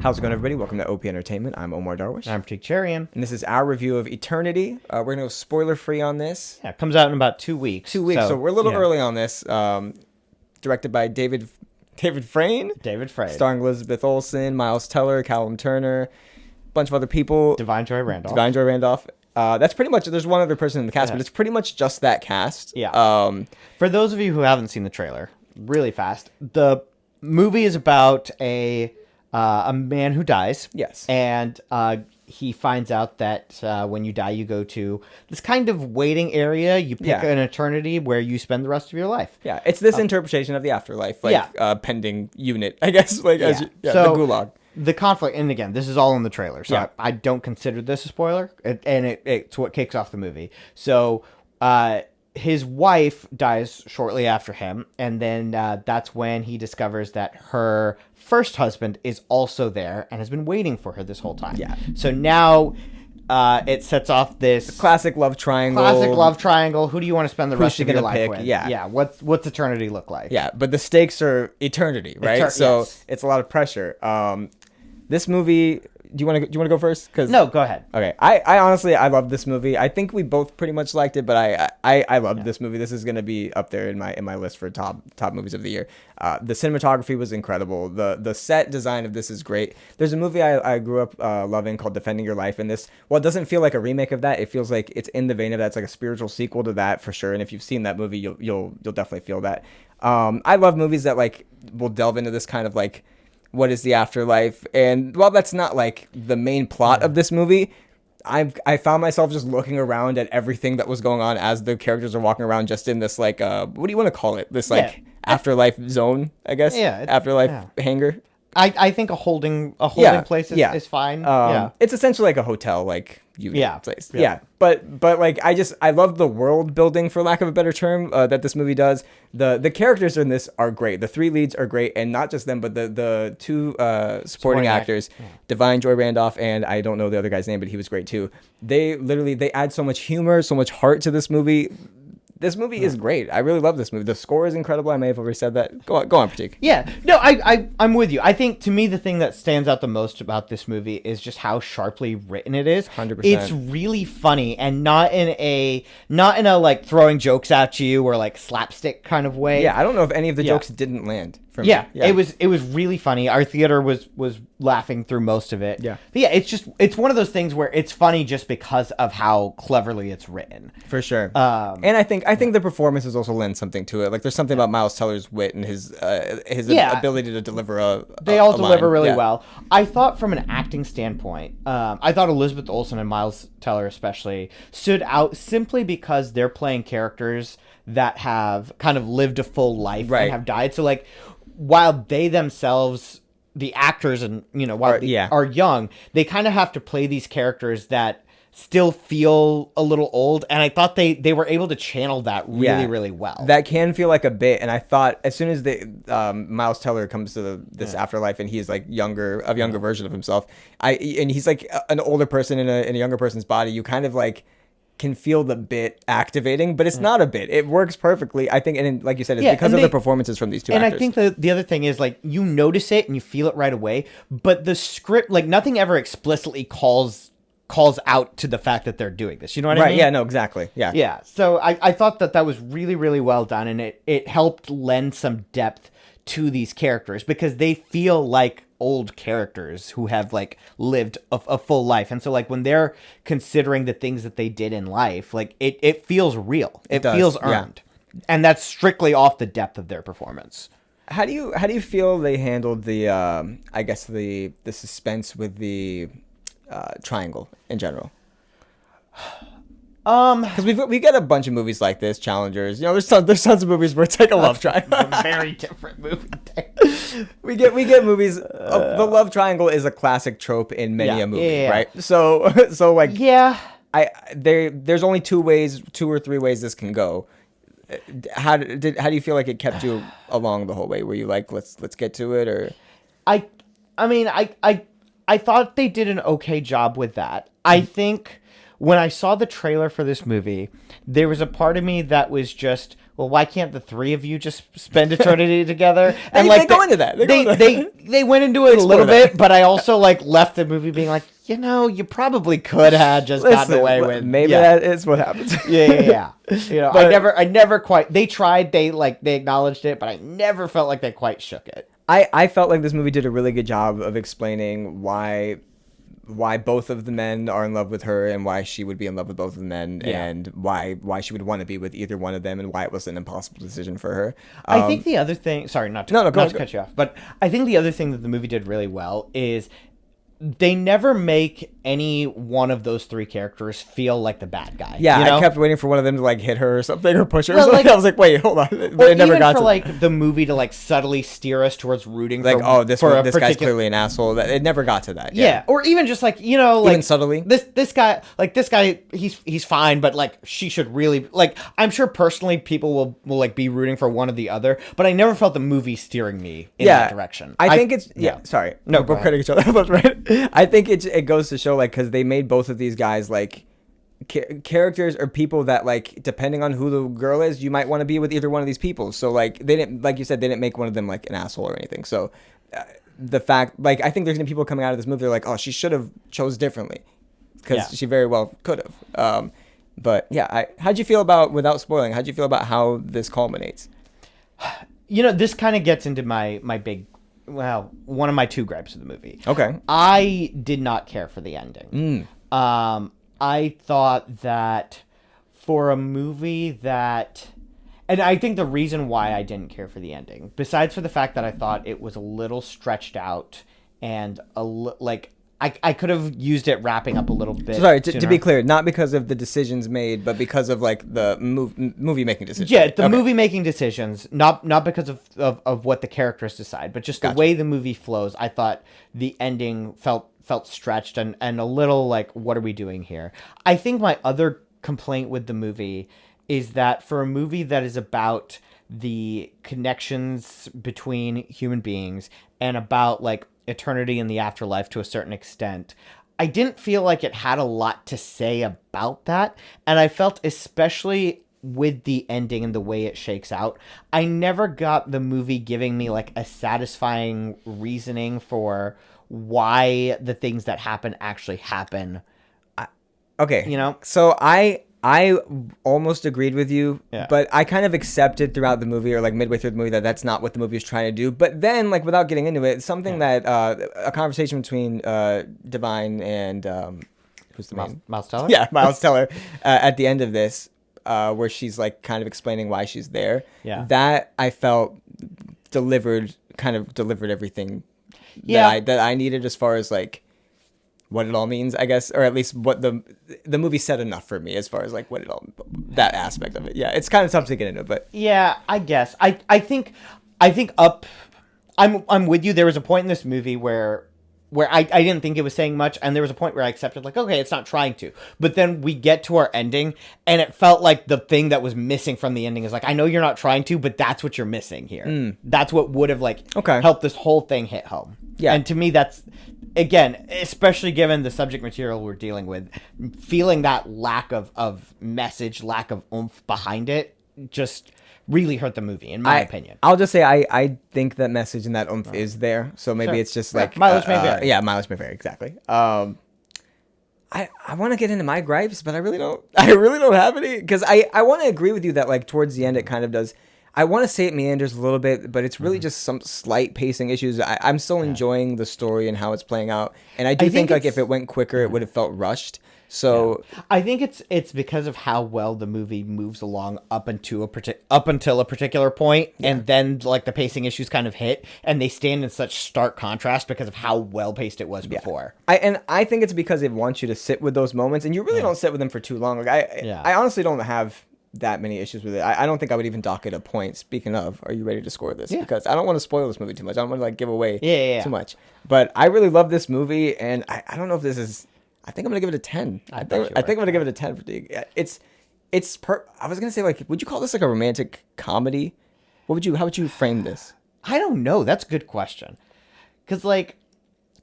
How's it going, everybody? Welcome to OP Entertainment. I'm Omar Darwish. I'm Pratik Cherian. And this is our review of Eternity. We're going to go spoiler-free on this. Yeah, it comes out in about 2 weeks. 2 weeks, so we're a little early on this. Directed by David Frayne. David Frayne. Starring Elizabeth Olsen, Miles Teller, Callum Turner, a bunch of other people. Divine Joy Randolph. That's pretty much, there's one other person in the cast, but it's pretty much just that cast. Yeah. For those of you who haven't seen the trailer, really fast, the movie is about a man who dies. Yes. And he finds out that when you die, you go to this kind of waiting area. You pick an eternity where you spend the rest of your life. Yeah, it's this interpretation of the afterlife, pending unit, I guess, So, the Gulag. The conflict, and again, this is all in the trailer, so I don't consider this a spoiler, it's what kicks off the movie. So, his wife dies shortly after him, and then that's when he discovers that her first husband is also there and has been waiting for her this whole time. Yeah. So now it sets off this Classic love triangle. Who do you want to spend the rest of your life with? Yeah. Yeah. What's eternity look like? Yeah, but the stakes are eternity, right? So it's a lot of pressure. This movie, do you want to go first? No, go ahead. Okay, I honestly I love this movie. I think we both pretty much liked it, but I loved this movie. This is gonna be up there in my list for top movies of the year. The cinematography was incredible. The set design of this is great. There's a movie I grew up loving called Defending Your Life, and this, while it doesn't feel like a remake of that, it feels like it's in the vein of that. It's like a spiritual sequel to that for sure. And if you've seen that movie, you'll definitely feel that. I love movies that like will delve into this kind of like, what is the afterlife? And while that's not like the main plot of this movie, I found myself just looking around at everything that was going on as the characters are walking around, just in this like what do you want to call it? This like afterlife zone, I guess. Yeah. Afterlife hangar. I think a holding place is fine. It's essentially like a hotel, like place. But like I love the world building, for lack of a better term, that this movie does. The characters in this are great. The three leads are great, and not just them, but the two supporting actors, Divine Joy Randolph, and I don't know the other guy's name, but he was great too. They add so much humor, so much heart to this movie. This movie is great. I really love this movie. The score is incredible. I may have already said that. Go on, Pratik. Yeah. No, I'm with you. I think, to me, the thing that stands out the most about this movie is just how sharply written it is. 100%. It's really funny, and not in a like throwing jokes at you or like slapstick kind of way. Yeah, I don't know if any of the jokes didn't land for me. It was really funny. Our theater was laughing through most of it. Yeah. But yeah, it's one of those things where it's funny just because of how cleverly it's written. For sure. And I think the performances also lend something to it. Like there's something about Miles Teller's wit and his ability to deliver They all deliver line. really well. I thought from an acting standpoint, I thought Elizabeth Olsen and Miles Teller especially stood out simply because they're playing characters that have kind of lived a full life and have died. So like, while they themselves, the actors, and are young, they kind of have to play these characters that still feel a little old, and I thought they were able to channel that really well. That can feel like a bit, and I thought as soon as Miles Teller comes to this afterlife, and he's like a younger version of himself, and he's like an older person in a younger person's body, you kind of like can feel the bit activating, but it's not a bit. It works perfectly, I think, and like you said, it's because of the performances from these two actors. And I think the other thing is, like, you notice it and you feel it right away, but the script, like, nothing ever explicitly calls out to the fact that they're doing this. You know what I mean? Right, yeah, no, exactly. Yeah. Yeah. So I thought that was really, really well done, and it helped lend some depth to these characters because they feel like old characters who have like lived a full life. And so like when they're considering the things that they did in life, like it feels real. It feels earned. Yeah. And that's strictly off the depth of their performance. How do you feel they handled the I guess the suspense with the triangle in general? Because we get a bunch of movies like this, Challengers. You know, there's tons of movies where it's like a love triangle. A very different movie. we get movies. The love triangle is a classic trope in many a movie, right? So like there's only two or three ways this can go. How do you feel like it kept you along the whole way? Were you like, let's get to it, or? I mean, I thought they did an okay job with that. I think when I saw the trailer for this movie, there was a part of me that was just well, why can't the three of you just spend eternity together? And They go into that. They went into it a little that. bit, but I also like left the movie being like, you probably could have just gotten away with. Maybe that is what happens. Yeah. I never quite. They tried. They acknowledged it, but I never felt like they quite shook it. I felt like this movie did a really good job of explaining why both of the men are in love with her and why she would be in love with both of the men and why she would want to be with either one of them and why it was an impossible decision for her. I think the other thing, sorry, not to cut you off, but I think the other thing that the movie did really well is they never make any one of those three characters feel like the bad guy. Yeah, you know? I kept waiting for one of them to like hit her or something or push her. Well, or something. I was like, wait, hold on. But it never even got for to like the movie to like subtly steer us towards rooting like, for this particular... guy's clearly an asshole. It never got to that. Yeah, or even just like like even subtly. This guy he's fine, but like she should really like. I'm sure personally people will like be rooting for one or the other, but I never felt the movie steering me in that direction. I think it's sorry, no, we're cutting each other off, right? I think it goes to show like because they made both of these guys like characters or people that like depending on who the girl is, you might want to be with either one of these people. So like they didn't, like you said, they didn't make one of them like an asshole or anything. So the fact, like I think there's gonna be people coming out of this movie they're like, oh, she should have chose differently because she very well could have. But yeah, how'd you feel about, without spoiling, how'd you feel about how this culminates? This kind of gets into my big, one of my two gripes of the movie. Okay. I did not care for the ending. I thought that for a movie that, and I think the reason why I didn't care for the ending, besides for the fact that I thought it was a little stretched out and I could have used it wrapping up a little bit. Sorry, to be clear, not because of the decisions made, but because of like the movie making decisions. Yeah, the movie making decisions, not because of what the characters decide, but just the way the movie flows. I thought the ending felt stretched and a little like, what are we doing here? I think my other complaint with the movie is that for a movie that is about the connections between human beings and about like eternity and the afterlife to a certain extent, I didn't feel like it had a lot to say about that. And I felt, especially with the ending and the way it shakes out, I never got the movie giving me like a satisfying reasoning for why the things that happen actually happen. Okay. So I almost agreed with you, but I kind of accepted throughout the movie or like midway through the movie that that's not what the movie is trying to do. But then, like, without getting into it, something that a conversation between Divine and who's the man? Miles Teller? Yeah, Miles Teller at the end of this, where she's like kind of explaining why she's there. Yeah. That I felt delivered everything that I needed as far as like what it all means, I guess, or at least what the movie said enough for me as far as like what it all, that aspect of it. Yeah, it's kind of tough to get into, but yeah, I guess I think I'm with you. There was a point in this movie where I didn't think it was saying much, and there was a point where I accepted like, okay, it's not trying to. But then we get to our ending, and it felt like the thing that was missing from the ending is like, I know you're not trying to, but that's what you're missing here. That's what would have like helped this whole thing hit home. Yeah, and to me, that's, again, especially given the subject material we're dealing with, feeling that lack of message, lack of oomph behind it, just really hurt the movie, in my opinion. I'll just say I think that message and that oomph is there. So maybe it's just like mileage may vary. Yeah, mileage may vary, exactly. I want to get into my gripes, but I really don't have any, because I want to agree with you that like towards the end it kind of does. I want to say it meanders a little bit, but it's really just some slight pacing issues. I'm still enjoying the story and how it's playing out, and I think like if it went quicker, it would have felt rushed. So I think it's because of how well the movie moves along up until a particular point, and then like the pacing issues kind of hit, and they stand in such stark contrast because of how well paced it was before. I think it's because it wants you to sit with those moments, and you really don't sit with them for too long. Like I honestly don't have that many issues with it. I don't think I would even dock it a point. Speaking of, are you ready to score this? Because I don't want to spoil this movie too much. I don't want to like give away too much. But I really love this movie, and I don't know if this is. I think I'm gonna give it a 10. I think I'm gonna give it a 10 for Dig. I was gonna say, like, would you call this like a romantic comedy? How would you frame this? I don't know. That's a good question. Because like,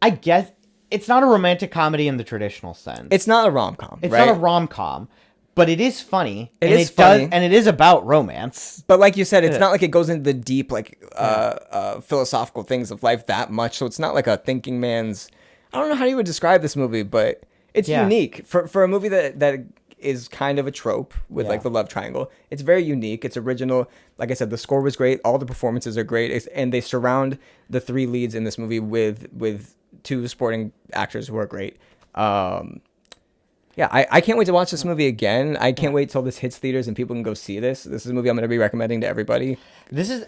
I guess it's not a romantic comedy in the traditional sense. It's not a rom-com. It's not a rom-com. but it is funny. It and is funny. and it is about romance. But like you said, it's not like it goes into the deep, like philosophical things of life that much. So it's not like a thinking man's. I don't know how you would describe this movie, but it's unique for a movie that is kind of a trope with like the love triangle. It's very unique. It's original. Like I said, the score was great. All the performances are great, and they surround the three leads in this movie with two supporting actors who are great. Yeah, I can't wait to watch this movie again. I can't wait till this hits theaters and people can go see this. This is a movie I'm going to be recommending to everybody.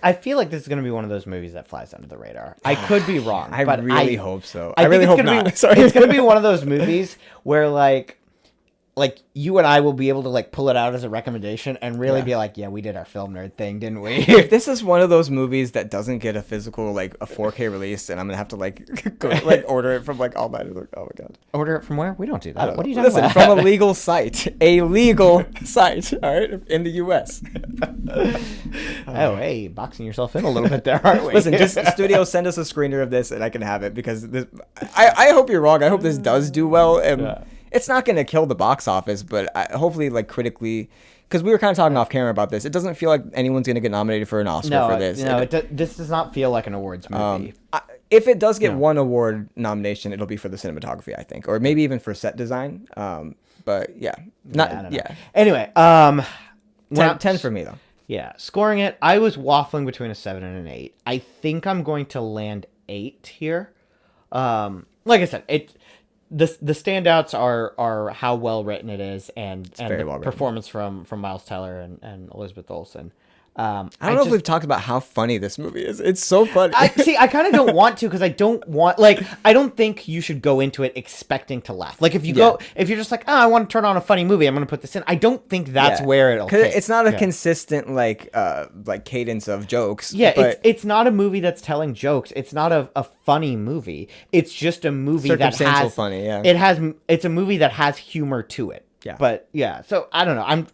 I feel like this is going to be one of those movies that flies under the radar. I could be wrong. I but really hope so. I really think hope not. Sorry. It's going to be one of those movies where like you and I will be able to like pull it out as a recommendation and really be like, yeah, we did our film nerd thing, didn't we? If this is one of those movies that doesn't get a physical, like a 4K release, and I'm gonna have to like go like order it from like all night. Like, oh my god. Order it from where? We don't do that. What are you talking talking about? From a legal site. A legal site, all right, in the US. Oh, hey, boxing yourself in a little bit there, aren't we? Listen, just studio, send us a screener of this and I can have it because this, I hope you're wrong. I hope this does do well. And it's not going to kill the box office, but hopefully, like, critically, because we were kind of talking off camera about this, it doesn't feel like anyone's going to get nominated for an Oscar for this. No, this does not feel like an awards movie. If it does get one award nomination, it'll be for the cinematography, I think, or maybe even for set design. But yeah, Anyway, 10 for me though. Yeah, scoring it, I was waffling between a 7 and an 8. I think I'm going to land 8 here. Like I said, the standouts are how well written it is and the performance from Miles Teller and Elizabeth Olsen. I don't know if we've talked about how funny this movie is. It's so funny. I kind of don't want to because I don't think you should go into it expecting to laugh. Like if you're just like, oh, I want to turn on a funny movie, I'm going to put this in. I don't think that's where it'll hit. It's not a consistent like cadence of jokes. Yeah, but it's not a movie that's telling jokes. It's not a funny movie. It's just a movie that has funny. Yeah, it's a movie that has humor to it. Yeah, but yeah. So I don't know.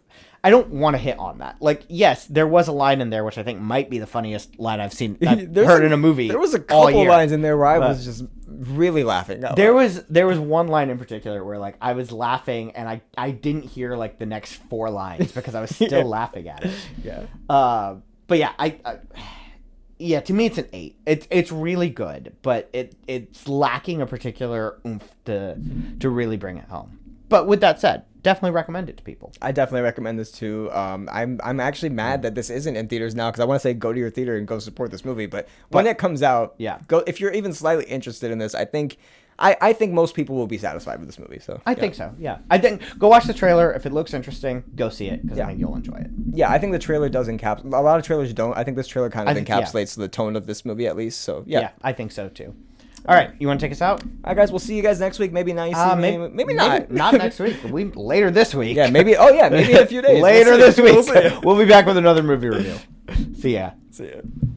I don't want to hit on that. Like, yes, there was a line in there which I think might be the funniest line I've heard in a movie. There was a couple lines in there where I was just really laughing. There was one line in particular where like I was laughing and I didn't hear like the next 4 lines because I was still laughing at it. Yeah. But yeah, yeah, to me it's an 8. It's really good, but it's lacking a particular oomph to really bring it home. But with that said, definitely recommend it to people. I definitely recommend this too. I'm actually mad that this isn't in theaters now because I want to say go to your theater and go support this movie. But when it comes out, go if you're even slightly interested in this. I think most people will be satisfied with this movie. So I think so. Yeah, I think go watch the trailer. If it looks interesting, go see it because I think you'll enjoy it. Yeah, I think the trailer does encapsulate. A lot of trailers don't. I think this trailer kind of encapsulates the tone of this movie at least. So yeah, I think so too. All right, you want to take us out? All right, guys, we'll see you guys next week. Maybe not. Maybe not. Not next week. Later this week. Yeah, maybe. Oh yeah, maybe in a few days. Later this week. We'll be back with another movie review. See ya. See ya.